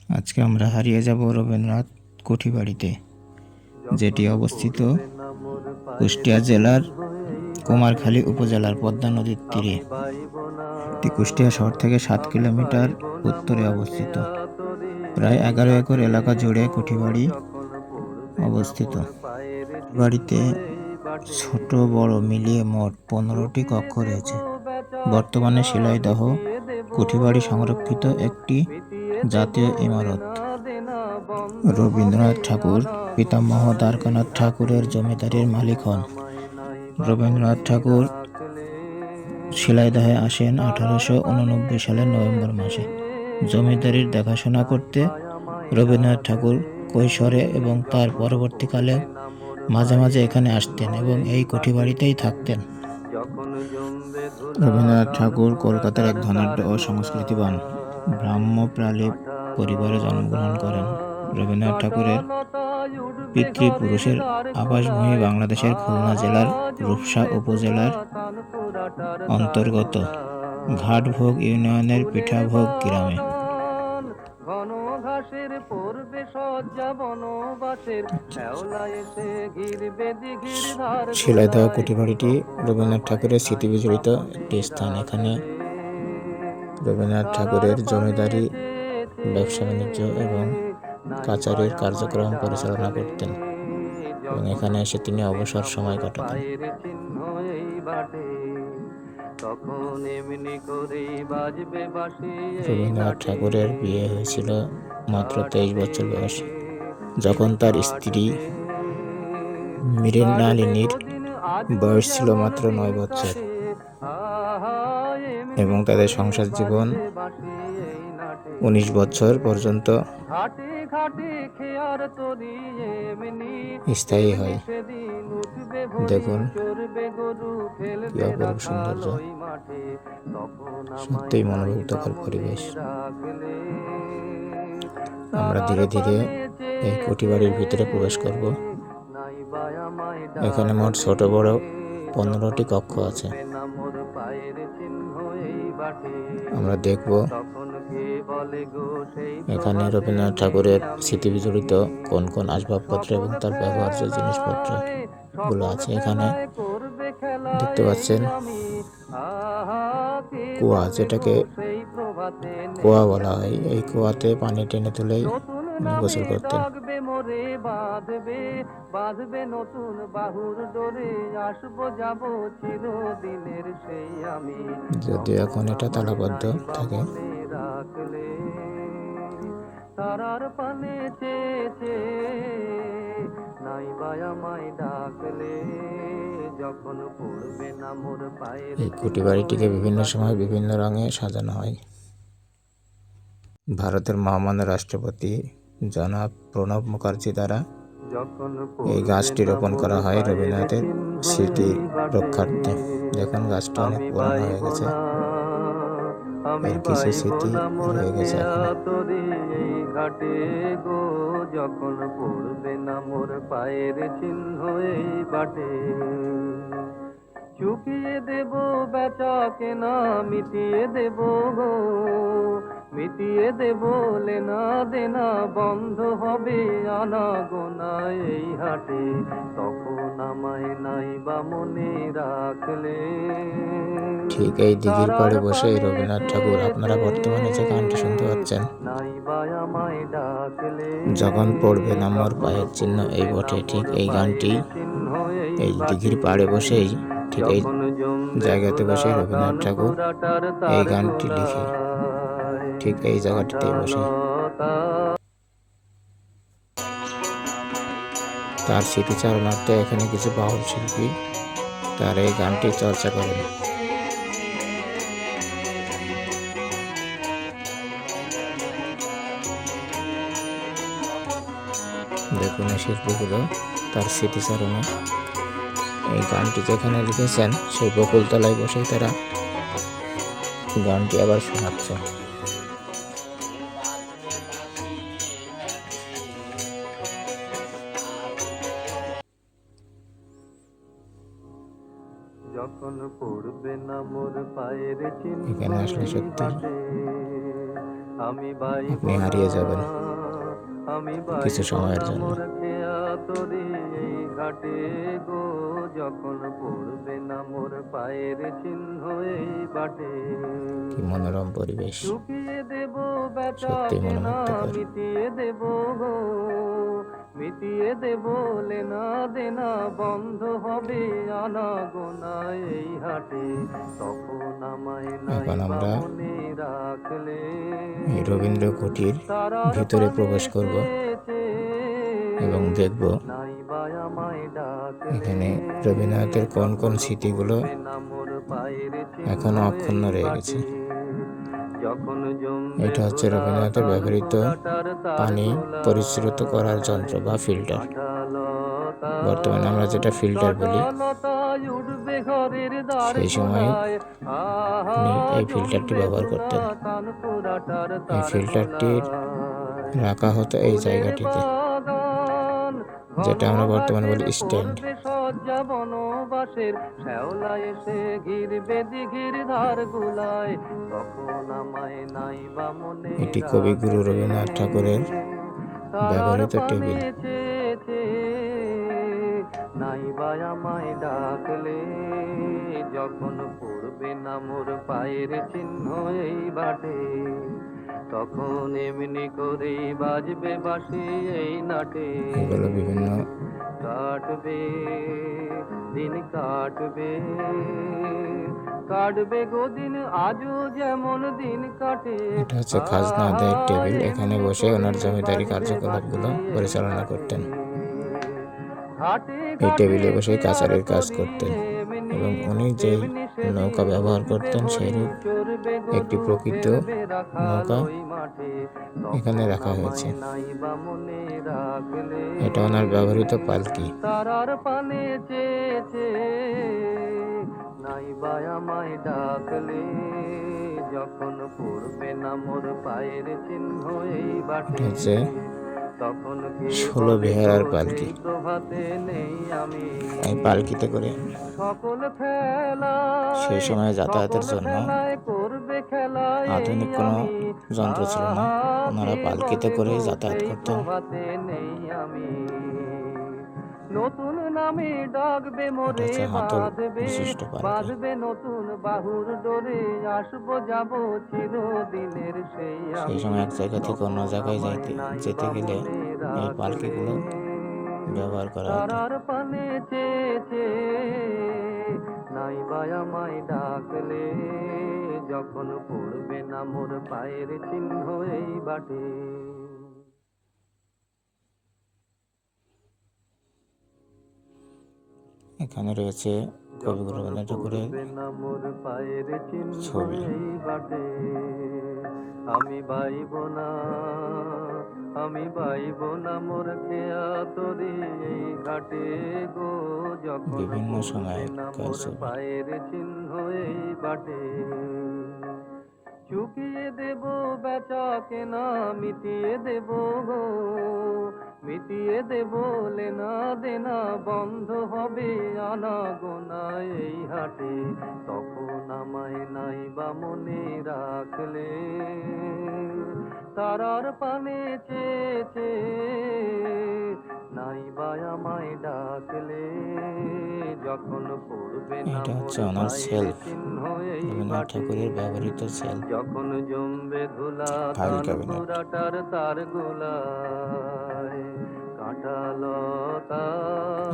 আজকে আমরা হারিয়ে যাব রবীন্দ্রনাথ কুঠিবাড়িতে, যেটি অবস্থিত কুষ্টিয়া জেলার কুমারখালী উপজেলার পদ্মা নদীর তীরে। এটি কুষ্টিয়া শহর থেকে 7 কিলোমিটার উত্তরে অবস্থিত। প্রায় 11 একর এলাকা জুড়ে কুঠিবাড়ি অবস্থিত। বাড়িতে ছোট বড় মিলিয়ে মোট 15টি কক্ষ রয়েছে। বর্তমানে শিলাইদহ কুঠিবাড়ি সংরক্ষিত একটি জাতীয় ইমারত। রবীন্দ্রনাথ ঠাকুর পিতামহ দ্বারকানাথ ঠাকুরের জমিদারির মালিক হন। রবীন্দ্রনাথ ঠাকুর শিলাইদহে আসেন 1889 সালের নভেম্বর মাসে। জমিদারির দেখাশোনা করতে রবীন্দ্রনাথ ঠাকুর কৈশোরে এবং তার পরবর্তীকালে মাঝে মাঝে এখানে আসতেন এবং এই কুঠিবাড়িতেই থাকতেন। রবীন্দ্রনাথ ঠাকুর কলকাতার এক ধনাঢ্য ও সংস্কৃতিবান ব্রাহ্মপ্রালী পরিবারে জন্মগ্রহণ করেন। রবীন্দ্রনাথ ঠাকুরের পিতৃপুরুষের আবাসভূমি বাংলাদেশের খুলনা জেলার রূপসা উপজেলার অন্তর্গত ঘাটভোগ ইউনিয়নের পিঠাভোগ গ্রামে। শিলাইদহ কুঠিবাড়িটি রবীন্দ্রনাথ ঠাকুরের স্মৃতি বিজড়িত একটি স্থান। এখানে রবীন্দ্রনাথ ঠাকুরের জমিদারি, ব্যবসা বাণিজ্য এবং কাচারির কার্যক্রম পরিচালনা করতেন এবং এখানে এসে তিনি অবসর সময় কাটাতেন। রবীন্দ্রনাথ ঠাকুরের বিয়ে হয়েছিল মাত্র 23 বছর বয়সে, যখন তার স্ত্রী মৃণালিনীর বয়স ছিল মাত্র 9 বছর এবং তাদের সংসার জীবন 19 বছর পর্যন্ত স্থায়ী হয়। দেখুন কি অপরূপ সৌন্দর্য, সত্যিই মনোমুগ্ধকর পরিবেশ। আমরা ধীরে ধীরে এই কুঠিবাড়ির ভিতরে প্রবেশ করব। এখানে মোট ছোট বড় 15টি কক্ষ আছে। আমরা দেখব এখানে রবীন্দ্রনাথ ঠাকুরের স্মৃতি বিজড়িত কোন কোন আসবাবপত্র এবং তার ব্যবহার্য জিনিসপত্র গুলো আছে। এখানে দেখতে পাচ্ছেন কুয়া, যেটাকে কুয়া বলা হয়। এই কুয়াতে পানি টেনে তুলেই গোসল করতেন। যদিও এখন এটা তালাবদ্ধ থাকে। এই কুঠিবাড়িটিকে বিভিন্ন সময় বিভিন্ন রঙে সাজানো হয়। ভারতের মহামান্য রাষ্ট্রপতি জনাব প্রণব মুখার্জি দ্বারা এই গাছটি রোপণ করা হয় রবীন্দ্রনাথের স্মৃতি রক্ষার্থে। দেখুন গাছটা অনেক পুরানো হয়ে গেছে, এর কিছু স্মৃতি রয়ে গেছে এখনো। যখন পড়বে না মোর পায়ের চিহ্ন এই বাটে, চুকিয়ে দেব বেচা কেনা, মিটিয়ে দেব গো, মিটিয়ে দেব লেনা দেনা, বন্ধ হবে আনা গোনা এই হাটে, তখন আমায় নাই বা মনে রাখলে। ঠিক এই দিঘির পাড়ে বসে রবীন্দ্রনাথ ঠাকুর, আপনারা বর্তমানে যে গানটি শুনতে পাচ্ছেন, যখন পড়বে না মোর পায়ের চিহ্ন এই বটে, ঠিক এই গানটি এই দিঘির পাড়ে বসেই, ঠিক এই জায়গাতে বসে রবীন্দ্রনাথ ঠাকুর এই গানটি লিখে, ঠিক এই জায়গাটিতেই বসে তার স্মৃতিচারণার্থে এখানে কিছু বাউল শিল্পী তার এই গানটি চর্চা করেন। দেখুন এই শিল্পীগুলো তার স্মৃতিচারণে এই গানটি যেখানে লিখেছেন সেই বকুলতলায় বসেই তারা গানটি আবার শোনাচ্ছে। এখানে আসলে সত্যি আমি বাইব আপনি না, হারিয়ে যাবেন আমি কিছু বাইব সময়ের না জন্য। মোর খেয়া তরি এই ঘাটে গো, যখন পড়বে না মোর পায়ের চিহ্ন এই বাটে। কি মনোরম পরিবেশ, চুকিয়ে দেব বেচা সত্যি কেনা, মনোমুগ্ধকর। মিটিয়ে দেব গো, মিটিয়ে দেব লেনা দেনা, বন্ধ হবে আনা গোনা এই হাটে, তখন আমায় এখন নাইবা আমরা মনে রাখলে। এই রবীন্দ্র কুটির তারার ভিতরে পানে প্রবেশ করব চেয়েছে, এবং দেখব নাইবা আমায় ডাকলে। এখানে রবীন্দ্রনাথের কোন কোন যখন স্মৃতিগুলো পড়বে না মোর পায়ের চিহ্ন এখনো এই অক্ষুণ্ণ রয়ে বাটে, গেছে। যখন জমবে এটা হচ্ছে ধুলা রবীন্দ্রনাথের তান ব্যবহৃত পোড়াটার তার পানি পরিশ্রুত করার যন্ত্র গোলায়, বা ফিল্টার। কাঁঠালতা বর্তমানে আমরা যেটা ফিল্টার বলি, কাঁঠালতায় উঠবে ঘরের দ্বার সেই সময় গোলায়, আহা উনি এই ফিল্টারটি জমবে ব্যবহার ধুলা করতেন। তান পোড়াটার এই তার ফিল্টারটির গোলায়। রাখা হতো এই ফুলের জায়গাটিতে, বাগান ঘন যেটা আমরা বর্তমানে ঘাসের বলি স্ট্যান্ড। পড়বে সজ্জা বনবাসের, শ্যাওলা এসে ঘিরবে দিঘির ধার গুলায়, তখন আমায় নাইবা মনে এটি কবিগুরু রাখলে। রবীন্দ্রনাথ ঠাকুরের তারার ব্যবহৃত পানে টেবিল। চেয়েছে, নাইবা আমায় ডাকলে, যখন পড়বে না মোর পায়ের চিহ্ন এই বাটে, তখন এমনি করেই বাজবে বাঁশি এই নাটে। এগুলো বিভিন্ন, কাটবে দিন কাটবে, কাটবে গো দিন আজও যেমন দিন কাটে, এটা হচ্ছে খাজনা আদায়ের টেবিল। এখানে এমনি বসে ওনার করেই জমিদারি বাজবে কার্যকলাপগুলো বাঁশি এই পরিচালনা নাটে। করতেন। ঘাটে এই ঘাটে টেবিলে বসেই চেয়ার কাচারির কাজ তরি করতেন এমনি, এবং উনি যেই তেমনি সেদিন নৌকা ব্যবহার বসবে করতেন হরি, সেইরূপ চড়বে গো একটি প্রকৃত দুঃখের রাখাল নৌকা ওই মাঠে, এখানে তখন রাখা হয়েছে। আমায় নাইবা মনে রাখলে। এটা ওনার ব্যবহৃত পালকি। তারার পানে চেয়েছে, নাইবা আমায় ডাকলে, যখন পড়বে না মোর পায়ের চিহ্ন এই এটা বাটে, হচ্ছে তখন কে 16 বলে গো বেহারার সেই পালকি। প্রভাতে নেই আমি। এই পালকিতে করে সকল সেই খেলায়, সময়ে সকল যাতায়াতের জন্য খেলায় করবে খেলা এই আধুনিক কোনো আমি, যন্ত্র ছিল না। আহা ওনারা কে পালকিতে বলে গো করেই যাতায়াত সেই করতেন। প্রভাতে নেই আমি। নতুন নামে ডাকবে এটা মোরে হচ্ছে হাতল বাঁধবে, বিশিষ্ট পালকি। বাঁধবে নতুন বাহুর ডোরে, আসবো যাব চিরদিনের সেই সেই আমি, সময় এক জায়গা থেকে অন্য তখন জায়গায় আমায় যেতে নাইবা গেলে মনে এই রাখলে। পালকিগুলো ব্যবহার করা হতো। তারার পানে চেয়েছে, নাইবা আমায় ডাকলে, যখন পড়বে না মোর পায়ের চিহ্ন এই বাটে। এখানে রয়েছে কবিগুরু যখন রবীন্দ্রনাথ ঠাকুরের পড়বে না মোর পায়ের চিহ্ন ছবি। এই বাটে, আমি বাইব না, আমি বাইব না মোর খেয়া তরি এই ঘাটে গো, যখন বিভিন্ন পড়বে না সময়কার মোর ছবি। পায়ের চিহ্ন এই বাটে। চুকিয়ে দেব বেচা কেনা, মিটিয়ে দেব গো, মিটিয়ে দেব লেনা দেনা, বন্ধ হবে আনা গোনা এই হাটে, তখন আমায় নাইবা মনে রাখলে। তারার পানে চেয়েছে, নাইবা আমায় ডাকলে, যখন পড়বে না এটা মোর হচ্ছে ওনার পায়ের সেলফ, চিহ্ন এই রবীন্দ্রনাথ বাটে, ঠাকুরের ব্যবহৃত সেলফ যখন জমবে ধুলা ফাইল তান ক্যাবিনেট। পুরাটার তার গোলায়, কাঁঠালতা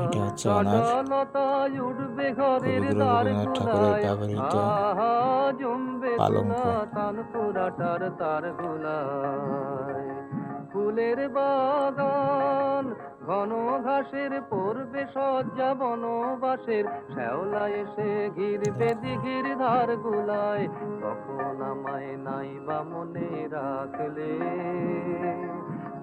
এটা হচ্ছে ওনার কাঁঠালতায় উঠবে ঘরের কবিগুরু দ্বার রবীন্দ্রনাথ ঠাকুরের গুলায়, ব্যবহৃত আহা জমবে পালঙ্ক। ধুলা তান পুরাটার তার গোলায়। ফুলের বাগান ঘন ঘাসের পড়বে সজ্জা বনবাসের, শ্যাওলা এসে ঘিরবে দিঘির ধার গুলায়, তখন আমায় নাইবা মনে রাখলে।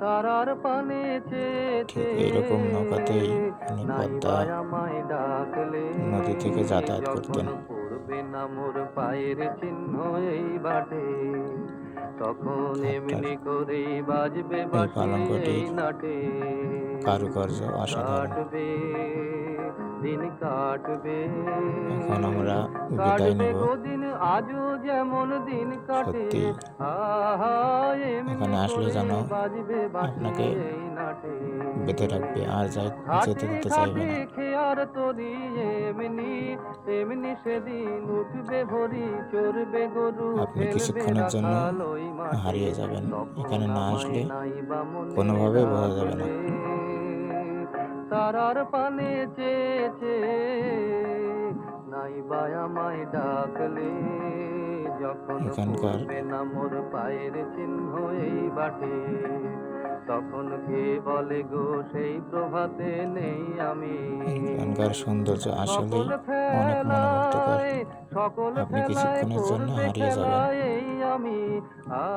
তারার পানে চেয়েছে, ঠিক এইরকম নৌকাতেই উনি নাইবা পদ্মা আমায় ডাকলে, নদী থেকে যাতায়াত যখন করতেন। পড়বে না মোর পায়ের চিহ্ন এই বাটে, তখন আপনার এমনি করেই বাজবে এই বাঁশি এই পালঙ্কটির নাটে। কারুকার্য অসাধারণ। কাটবে দিন কাটবে, এখন আমরা বিদায় কাটবে নেব। গো দিন আজও যেমন দিন কাটে, সত্যি আহা এখানে আসলে যেন আপনাকে বেঁধে রাখবে আর যেতে দিতে চাইবে না। খেয়ার তরি এমনি এমনি সেদিন উঠবে ভরি চড়বে গরু আপনি ফেলবে কিছুক্ষণের জন্য রাখাল ওই মাঠে হারিয়ে যাবেন। এখানে না আমায় আসলে নাই বা মনে কোনোভাবেই বোঝা যাবে না। তারার পানে চেয়েছে নাই বা আমায় ডাকলে যখন এখানকার পড়বে না মোর পায়ের চিহ্ন এই বাটে তখন কে বলে গো সেই প্রভাতে নেই আমি এখানকার সৌন্দর্য আসলেই সকল অনেক মনোমুগ্ধকর। ফেলায় সকল আপনি ফেলায় কিছুক্ষণের জন্য করবে হারিয়ে যাবেন। খেলায় এই আমি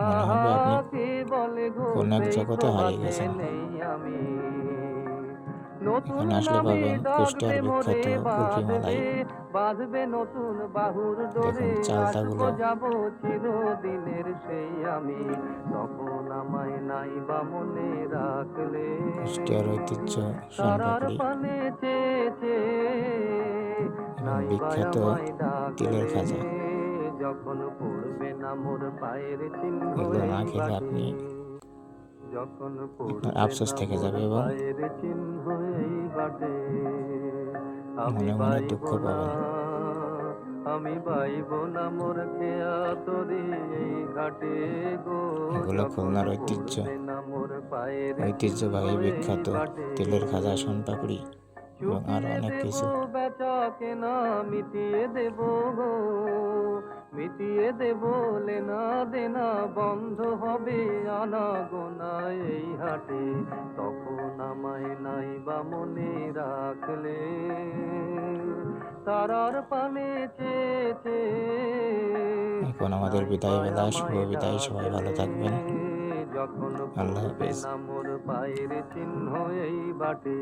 মনে হবে আপনি কে বলে গো কোন এক সেই জগতে হারিয়ে প্রভাতে গেছেন। নেই আমি নতুন এখানে আসলে নামে পাবেন ডাকবে কুষ্টিয়ার মোরে বিখ্যাত কুলফি মালাই। বাঁধবে নতুন বাহুর দেখুন ডোরে আসবো চালতাগুলো যাব চিরদিনের সেই আমি তখন আমায় নাই বা মনে রাখলে কুষ্টিয়ার ঐতিহ্য তারার সোনপাপড়ি পানে চেয়েছে এবং নাই বা বিখ্যাত আমায় তিলের ডাকলে খাজা। যখন পড়বে না মোর পায়ের চিহ্ন এগুলো না এই খেলে বাটে আপনি যখন আপনার পড়বে আফসোস না থেকে মোর যাবে এবং পায়ের চিহ্ন এই বাটে আমি মনে মনে বাইব দুঃখ না পাবেন। আমি বাইব না মোর খেয়া তরি এই ঘাটে গো এগুলো যখন খুলনার ঐতিহ্য, পড়বে না মোর পায়ের চিহ্ন ঐতিহ্যবাহী এই বিখ্যাত বাটে তিলের খাজা সোনপাপড়ি এবং আরো চুকিয়ে অনেক দেব কিছু। বেচা কেনা মিটিয়ে দেব গো মিটিয়ে দেব লেনা দেনা বন্ধ হবে আনা গোনা এই হাটে তখন আমায় নাই বা মনে রাখলে তারার পানে চেয়েছে এখন আমাদের নাই বা বিদায় বেলা, শুভ আমায় বিদায়। সবাই ভালো ডাকলে থাকবেন। যখন আল্লাহ পড়বে হাফেজ। না মোর পায়ের চিহ্ন এই বাটে।